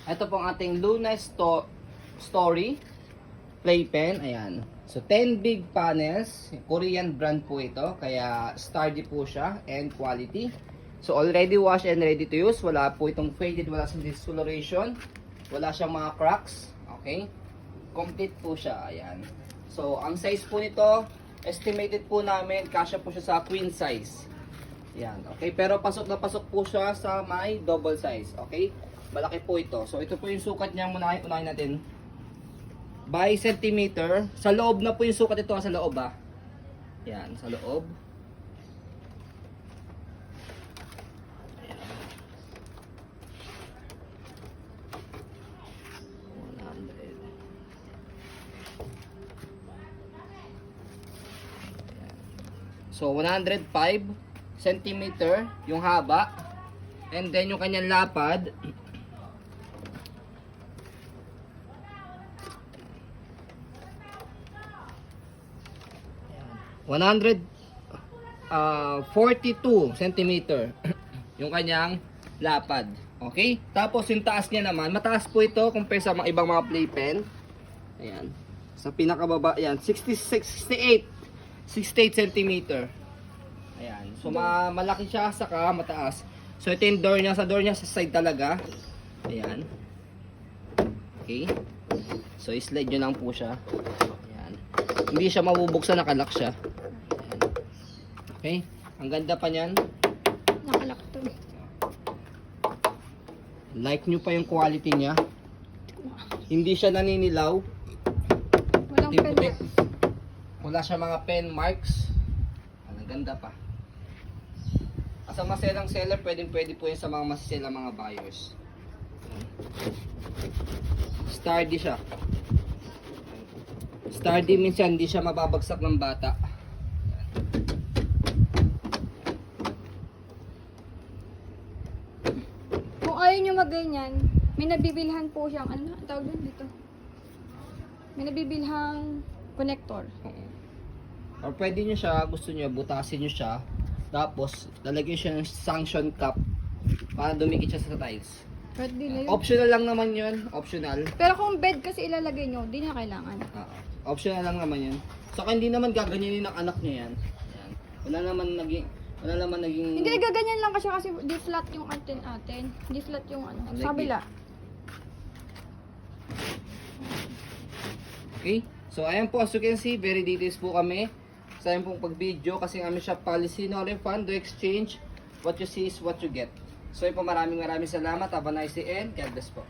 Ito po ang ating Luna Story playpen. Ayan. So 10 big panels, Korean brand po ito, kaya sturdy po siya and quality. So already washed and ready to use. Wala po itong faded, wala siyang discoloration, wala siyang mga cracks. Okay? Complete po siya. Ayan. So ang size po nito, estimated po namin, kasya po siya sa queen size. Ayan. Okay, pero pasok na pasok po siya sa may double size. Okay? Malaki po ito. So ito po yung sukat niya, unahin natin. By centimeter. Sa loob na po yung sukat ito, sa loob ah. Yan, sa loob. Ayan. 100. Ayan. So 105 centimeter yung haba. And then yung kanyang lapad, 142 centimeter yung kanyang lapad. Okay? Tapos yung taas niya naman, mataas po ito compare sa mga ibang mga playpen. Ayan. Sa pinakababa, ayan, 68 centimeter. Ayan. So malaki siya, saka mataas. So ito yung door niya, sa door niya sa side talaga. Ayan. Okay? So i-slide nyo lang po siya. Ayan. Hindi siya mabubuksan, nakalock siya. Okay? Ang ganda pa niyan. Nakalak to. Like nyo pa yung quality niya. Hindi siya naninilaw. Walang pen. Puti. Wala siya mga pen marks. Ang ganda pa. As a maselang seller, pwede po yun sa mga masiselang mga buyers. Sturdy siya. Sturdy minsan, hindi siya mababagsak ng bata. Kung ayaw nyo magganyan, may nabibilhan po siyang, ano ang tawag doon dito? May nabibilhang connector. Or pwede nyo siya, gusto nyo, butasin nyo siya. Tapos, lalagyan siya ng suction cup para dumikit siya sa tiles. Pwede na yun. Optional lang naman yun. Optional. Pero kung bed kasi ilalagay nyo, di na kailangan. Optional lang naman yun. So, hindi naman gaganyanin ng anak niya yan. Yan. Wala naman naging... Hindi, gaganyan lang kasi di flat yung atin. Di flat yung ano, Like sa kabila. Okay? So, ayan po, as you can see, very details po kami sa ayan pong pag-video kasi ang aming shop policy, no refund, no exchange. What you see is what you get. So, yun po, maraming salamat. Have a nice day and God bless po.